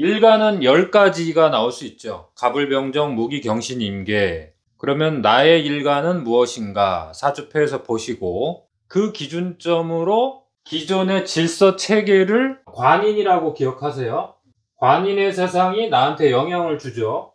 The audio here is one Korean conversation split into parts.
일간은 10가지가 나올 수 있죠. 갑을병정, 무기, 경신, 임계. 그러면 나의 일간은 무엇인가 사주표에서 보시고 그 기준점으로 기존의 질서 체계를 관인이라고 기억하세요. 관인의 세상이 나한테 영향을 주죠.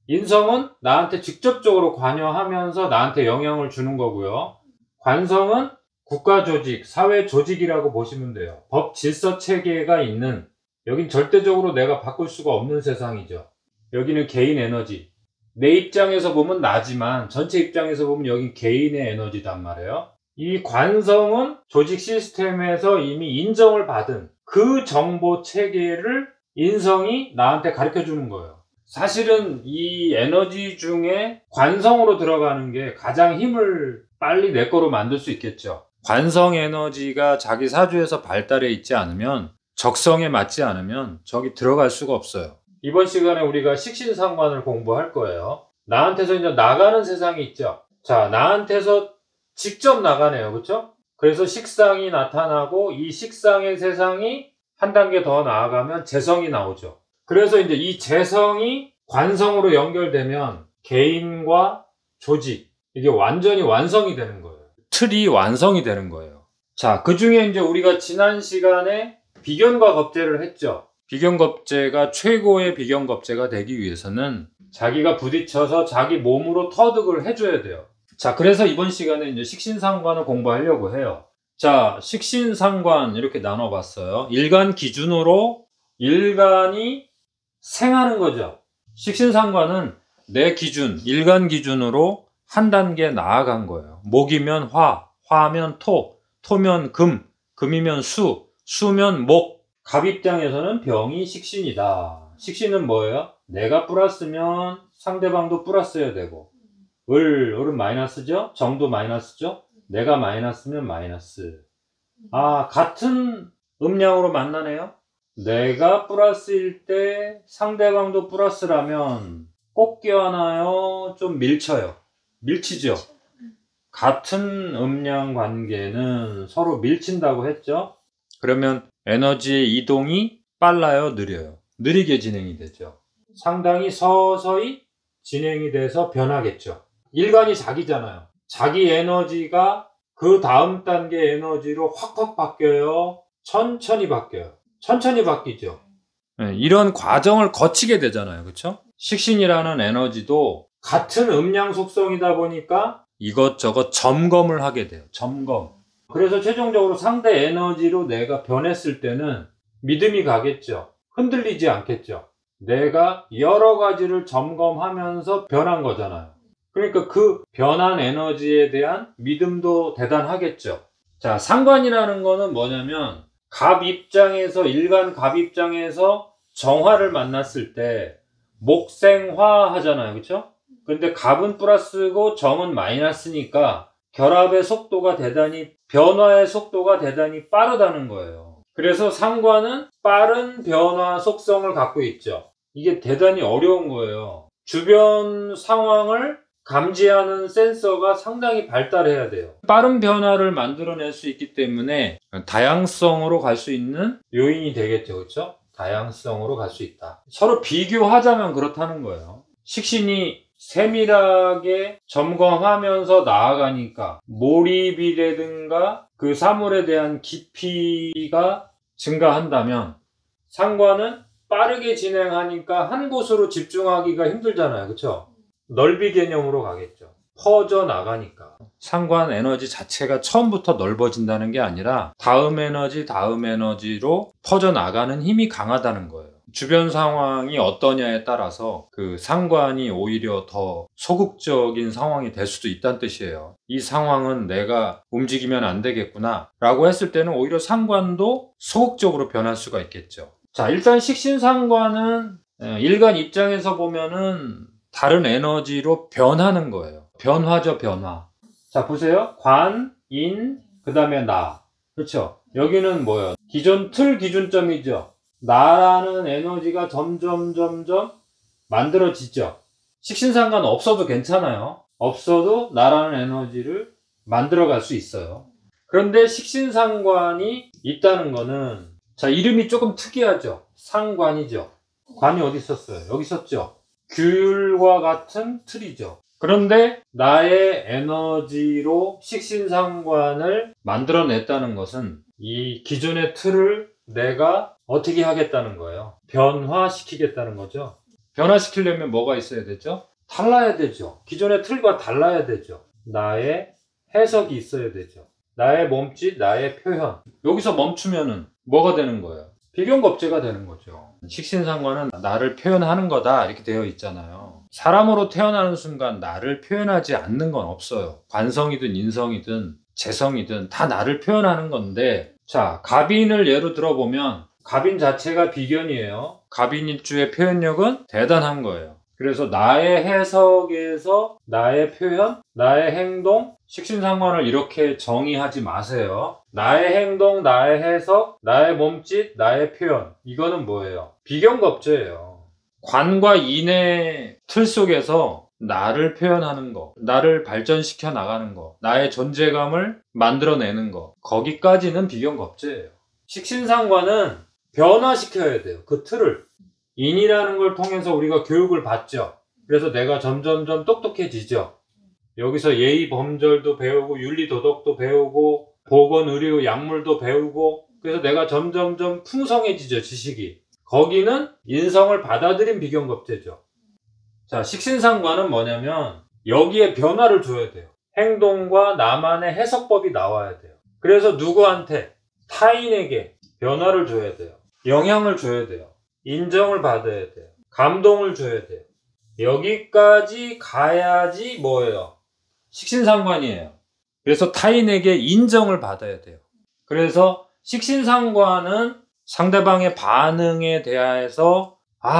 인성은 나한테 직접적으로 관여하면서 나한테 영향을 주는 거고요. 관성은 국가 조직, 사회 조직이라고 보시면 돼요. 법 질서 체계가 있는, 여긴 절대적으로 내가 바꿀 수가 없는 세상이죠. 여기는 개인 에너지. 내 입장에서 보면 나지만 전체 입장에서 보면 여긴 개인의 에너지단 말이에요. 이 관성은 조직 시스템에서 이미 인정을 받은 그 정보 체계를 인성이 나한테 가르쳐 주는 거예요. 사실은 이 에너지 중에 관성으로 들어가는 게 가장 힘을 빨리 내 거로 만들 수 있겠죠. 관성 에너지가 자기 사주에서 발달해 있지 않으면, 적성에 맞지 않으면 저기 들어갈 수가 없어요. 이번 시간에 우리가 식신상관을 공부할 거예요. 나한테서 이제 나가는 세상이 있죠. 자, 나한테서 직접 나가네요. 그렇죠? 그래서 식상이 나타나고 이 식상의 세상이 한 단계 더 나아가면 재성이 나오죠. 그래서 이제 이 재성이 관성으로 연결되면 개인과 조직, 이게 완전히 완성이 되는 거예요. 틀이 완성이 되는 거예요. 자, 그 중에 이제 우리가 지난 시간에 비견과 겁재를 했죠. 비견겁재가 최고의 비견겁재가 되기 위해서는 자기가 부딪혀서 자기 몸으로 터득을 해줘야 돼요. 자, 그래서 이번 시간에 이제 식신상관을 공부하려고 해요. 자, 식신상관 이렇게 나눠봤어요. 일간 기준으로 일간이 생하는 거죠. 식신상관은 내 기준, 일간 기준으로 한 단계 나아간 거예요. 목이면 화, 화면 토, 토면 금, 금이면 수, 수면 목. 갑 입장에서는 병이 식신이다. 식신은 뭐예요? 내가 플러스면 상대방도 플러스여야 되고, 을은 마이너스죠? 정도 마이너스죠? 내가 마이너스면 마이너스. 아, 같은 음량으로 만나네요? 내가 플러스일 때 상대방도 플러스라면 꼭 껴안아요? 좀 밀쳐요? 밀치죠? 같은 음량 관계는 서로 밀친다고 했죠? 그러면 에너지의 이동이 빨라요? 느려요? 느리게 진행이 되죠. 상당히 서서히 진행이 돼서 변하겠죠. 일간이 자기잖아요. 자기 에너지가 그 다음 단계 에너지로 확확 바뀌어요? 천천히 바뀌어요? 천천히 바뀌죠. 네, 이런 과정을 거치게 되잖아요. 그렇죠? 식신이라는 에너지도 같은 음량 속성이다 보니까 이것저것 점검을 하게 돼요. 점검. 그래서 최종적으로 상대 에너지로 내가 변했을 때는 믿음이 가겠죠. 흔들리지 않겠죠. 내가 여러 가지를 점검하면서 변한 거잖아요. 그러니까 그 변한 에너지에 대한 믿음도 대단하겠죠. 자, 상관이라는 거는 뭐냐면 갑 입장에서, 일간 갑 입장에서 정화를 만났을 때 목생화 하잖아요. 그렇죠? 근데 갑은 플러스고 정은 마이너스니까 결합의 속도가 대단히, 변화의 속도가 대단히 빠르다는 거예요. 그래서 상관은 빠른 변화 속성을 갖고 있죠. 이게 대단히 어려운 거예요. 주변 상황을 감지하는 센서가 상당히 발달해야 돼요. 빠른 변화를 만들어낼 수 있기 때문에 다양성으로 갈 수 있는 요인이 되겠죠. 그렇죠? 다양성으로 갈 수 있다. 서로 비교하자면 그렇다는 거예요. 식신이 세밀하게 점검하면서 나아가니까 몰입이라든가 그 사물에 대한 깊이가 증가한다면, 상관은 빠르게 진행하니까 한 곳으로 집중하기가 힘들잖아요. 그렇죠? 넓이 개념으로 가겠죠. 퍼져 나가니까. 상관 에너지 자체가 처음부터 넓어진다는 게 아니라 다음 에너지로 퍼져 나가는 힘이 강하다는 거예요. 주변 상황이 어떠냐에 따라서 그 상관이 오히려 더 소극적인 상황이 될 수도 있다는 뜻이에요. 이 상황은 내가 움직이면 안 되겠구나 라고 했을 때는 오히려 상관도 소극적으로 변할 수가 있겠죠. 자, 일단 식신상관은 일간 입장에서 보면은 다른 에너지로 변하는 거예요. 변화죠, 변화. 자, 보세요. 관, 인, 그 다음에 나. 그렇죠? 여기는 뭐예요? 기존 틀 기준점이죠. 나라는 에너지가 점점 만들어지죠. 식신상관 없어도 괜찮아요. 없어도 나라는 에너지를 만들어갈 수 있어요. 그런데 식신상관이 있다는 거는, 자, 이름이 조금 특이하죠. 상관이죠. 관이 어디 있었어요? 여기 있었죠? 귤과 같은 틀이죠. 그런데 나의 에너지로 식신상관을 만들어냈다는 것은 이 기존의 틀을 내가 어떻게 하겠다는 거예요? 변화시키겠다는 거죠. 변화시키려면 뭐가 있어야 되죠? 달라야 되죠. 기존의 틀과 달라야 되죠. 나의 해석이 있어야 되죠. 나의 몸짓, 나의 표현. 여기서 멈추면은 뭐가 되는 거예요? 비견겁제가 되는 거죠. 식신상관은 나를 표현하는 거다 이렇게 되어 있잖아요. 사람으로 태어나는 순간 나를 표현하지 않는 건 없어요. 관성이든 인성이든 재성이든 다 나를 표현하는 건데, 자, 갑인을 예로 들어보면 갑인 자체가 비견이에요. 갑인일주의 표현력은 대단한 거예요. 그래서 나의 해석에서 나의 표현, 나의 행동, 식신상관을 이렇게 정의하지 마세요. 나의 행동, 나의 해석, 나의 몸짓, 나의 표현. 이거는 뭐예요? 비견겁제예요. 관과 인의 틀 속에서 나를 표현하는 거, 나를 발전시켜 나가는 거, 나의 존재감을 만들어내는 거, 거기까지는 비견겁제예요. 식신상관은 변화시켜야 돼요. 그 틀을. 인이라는 걸 통해서 우리가 교육을 받죠. 그래서 내가 점점점 똑똑해지죠. 여기서 예의 범절도 배우고 윤리 도덕도 배우고 보건 의료 약물도 배우고, 그래서 내가 점점점 풍성해지죠. 지식이. 거기는 인성을 받아들인 비견겁제죠. 자, 식신상관은 뭐냐면 여기에 변화를 줘야 돼요. 행동과 나만의 해석법이 나와야 돼요. 그래서 누구한테? 타인에게 변화를 줘야 돼요. 영향을 줘야 돼요. 인정을 받아야 돼요. 감동을 줘야 돼요. 여기까지 가야지 뭐예요? 식신상관이에요. 그래서 타인에게 인정을 받아야 돼요. 그래서 식신상관은 상대방의 반응에 대해서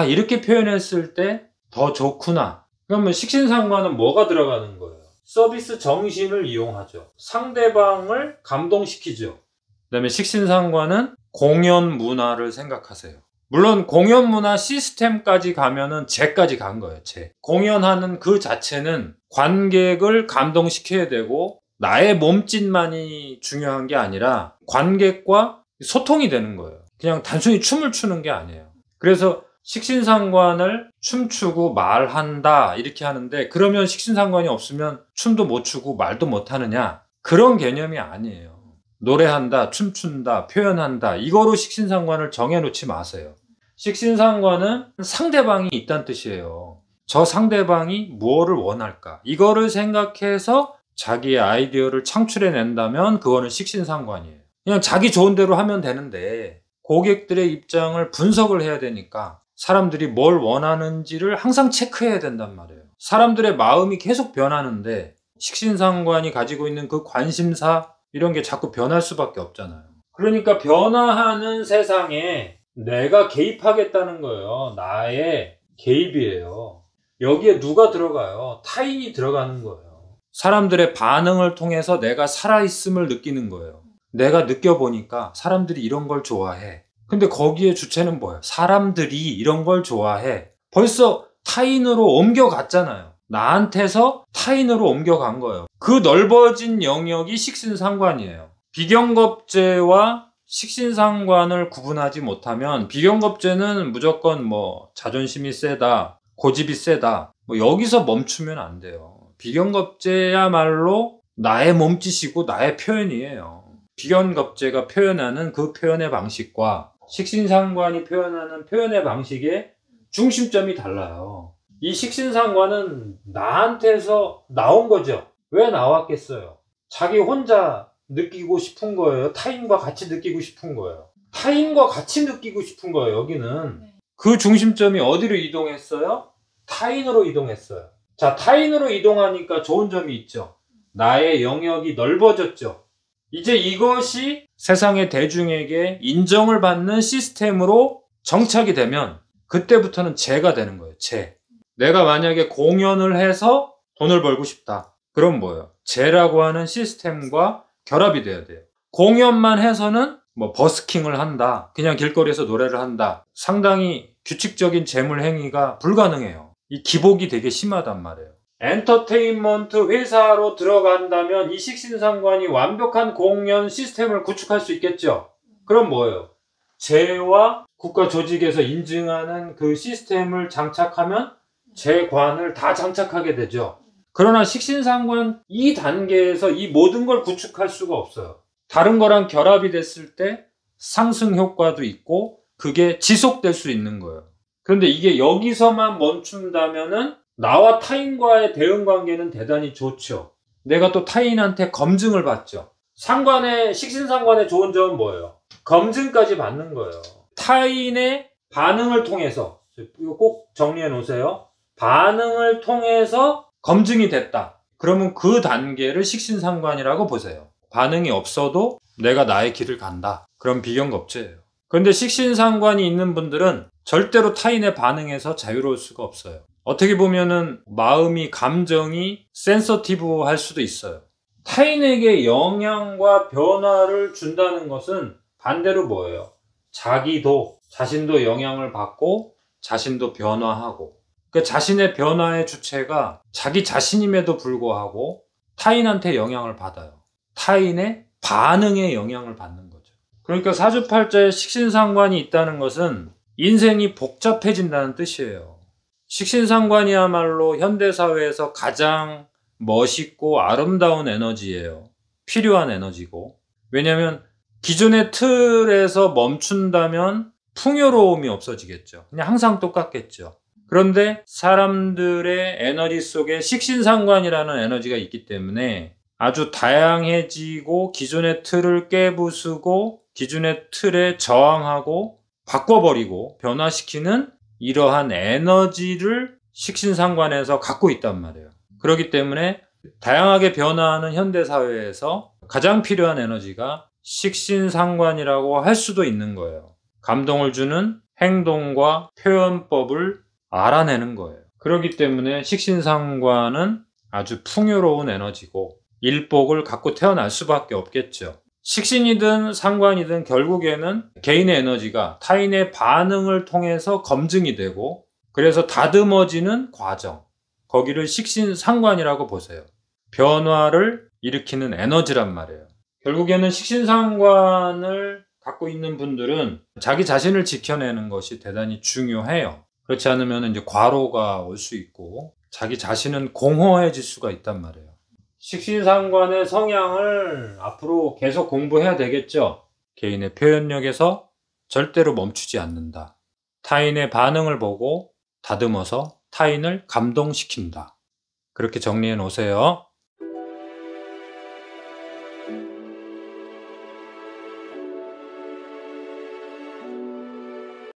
이렇게 표현했을 때 더 좋구나. 그러면 식신상관은 뭐가 들어가는 거예요? 서비스 정신을 이용하죠. 상대방을 감동시키죠. 그 다음에 식신상관은 공연 문화를 생각하세요. 물론 공연 문화 시스템까지 가면은 제까지 간 거예요. 제. 공연하는 그 자체는 관객을 감동시켜야 되고 나의 몸짓만이 중요한 게 아니라 관객과 소통이 되는 거예요. 그냥 단순히 춤을 추는 게 아니에요. 그래서 식신상관을 춤추고 말한다 이렇게 하는데, 그러면 식신상관이 없으면 춤도 못 추고 말도 못 하느냐? 그런 개념이 아니에요. 노래한다, 춤춘다, 표현한다, 이거로 식신상관을 정해놓지 마세요. 식신상관은 상대방이 있다는 뜻이에요. 저 상대방이 무엇을 원할까? 이거를 생각해서 자기의 아이디어를 창출해낸다면 그거는 식신상관이에요. 그냥 자기 좋은 대로 하면 되는데 고객들의 입장을 분석을 해야 되니까 사람들이 뭘 원하는지를 항상 체크해야 된단 말이에요. 사람들의 마음이 계속 변하는데 식신상관이 가지고 있는 그 관심사 이런 게 자꾸 변할 수밖에 없잖아요. 그러니까 변화하는 세상에 내가 개입하겠다는 거예요. 나의 개입이에요. 여기에 누가 들어가요? 타인이 들어가는 거예요. 사람들의 반응을 통해서 내가 살아있음을 느끼는 거예요. 내가 느껴보니까 사람들이 이런 걸 좋아해. 근데 거기에 주체는 뭐예요? 사람들이 이런 걸 좋아해. 벌써 타인으로 옮겨갔잖아요. 나한테서 타인으로 옮겨간 거예요. 그 넓어진 영역이 식신상관이에요. 비견겁제와 식신상관을 구분하지 못하면 비견겁제는 무조건 자존심이 세다, 고집이 세다, 여기서 멈추면 안 돼요. 비견겁제야말로 나의 몸짓이고 나의 표현이에요. 비견겁제가 표현하는 그 표현의 방식과 식신상관이 표현하는 표현의 방식의 중심점이 달라요. 이 식신상관은 나한테서 나온 거죠. 왜 나왔겠어요? 자기 혼자 느끼고 싶은 거예요? 타인과 같이 느끼고 싶은 거예요? 타인과 같이 느끼고 싶은 거예요. 여기는. 그 중심점이 어디로 이동했어요? 타인으로 이동했어요. 자, 타인으로 이동하니까 좋은 점이 있죠. 나의 영역이 넓어졌죠. 이제 이것이 세상의 대중에게 인정을 받는 시스템으로 정착이 되면 그때부터는 제가 되는 거예요. 제. 내가 만약에 공연을 해서 돈을 벌고 싶다. 그럼 뭐예요? 제라고 하는 시스템과 결합이 돼야 돼요. 공연만 해서는 버스킹을 한다. 그냥 길거리에서 노래를 한다. 상당히 규칙적인 재물 행위가 불가능해요. 이 기복이 되게 심하단 말이에요. 엔터테인먼트 회사로 들어간다면 이 식신상관이 완벽한 공연 시스템을 구축할 수 있겠죠. 그럼 뭐예요? 재와 국가 조직에서 인증하는 그 시스템을 장착하면 제 관을 다 장착하게 되죠. 그러나 식신상관 이 단계에서 이 모든 걸 구축할 수가 없어요. 다른 거랑 결합이 됐을 때 상승 효과도 있고 그게 지속될 수 있는 거예요. 그런데 이게 여기서만 멈춘다면은 나와 타인과의 대응 관계는 대단히 좋죠. 내가 또 타인한테 검증을 받죠. 식신상관의 좋은 점은 뭐예요? 검증까지 받는 거예요. 타인의 반응을 통해서, 이거 꼭 정리해 놓으세요. 반응을 통해서 검증이 됐다. 그러면 그 단계를 식신상관이라고 보세요. 반응이 없어도 내가 나의 길을 간다. 그럼 비경겁제예요. 그런데 식신상관이 있는 분들은 절대로 타인의 반응에서 자유로울 수가 없어요. 어떻게 보면은 마음이, 감정이 센서티브할 수도 있어요. 타인에게 영향과 변화를 준다는 것은 반대로 뭐예요? 자신도 영향을 받고 자신도 변화하고 그 자신의 변화의 주체가 자기 자신임에도 불구하고 타인한테 영향을 받아요. 타인의 반응에 영향을 받는 거죠. 그러니까 사주팔자에 식신상관이 있다는 것은 인생이 복잡해진다는 뜻이에요. 식신상관이야말로 현대사회에서 가장 멋있고 아름다운 에너지예요. 필요한 에너지고. 왜냐하면 기존의 틀에서 멈춘다면 풍요로움이 없어지겠죠. 그냥 항상 똑같겠죠. 그런데 사람들의 에너지 속에 식신상관이라는 에너지가 있기 때문에 아주 다양해지고 기존의 틀을 깨부수고 기존의 틀에 저항하고 바꿔버리고 변화시키는 이러한 에너지를 식신상관에서 갖고 있단 말이에요. 그렇기 때문에 다양하게 변화하는 현대사회에서 가장 필요한 에너지가 식신상관이라고 할 수도 있는 거예요. 감동을 주는 행동과 표현법을 알아내는 거예요. 그렇기 때문에 식신상관은 아주 풍요로운 에너지고 일복을 갖고 태어날 수밖에 없겠죠. 식신이든 상관이든 결국에는 개인의 에너지가 타인의 반응을 통해서 검증이 되고 그래서 다듬어지는 과정, 거기를 식신상관이라고 보세요. 변화를 일으키는 에너지란 말이에요. 결국에는 식신상관을 갖고 있는 분들은 자기 자신을 지켜내는 것이 대단히 중요해요. 그렇지 않으면 이제 과로가 올 수 있고 자기 자신은 공허해질 수가 있단 말이에요. 식신상관의 성향을 앞으로 계속 공부해야 되겠죠. 개인의 표현력에서 절대로 멈추지 않는다. 타인의 반응을 보고 다듬어서 타인을 감동시킨다. 그렇게 정리해 놓으세요.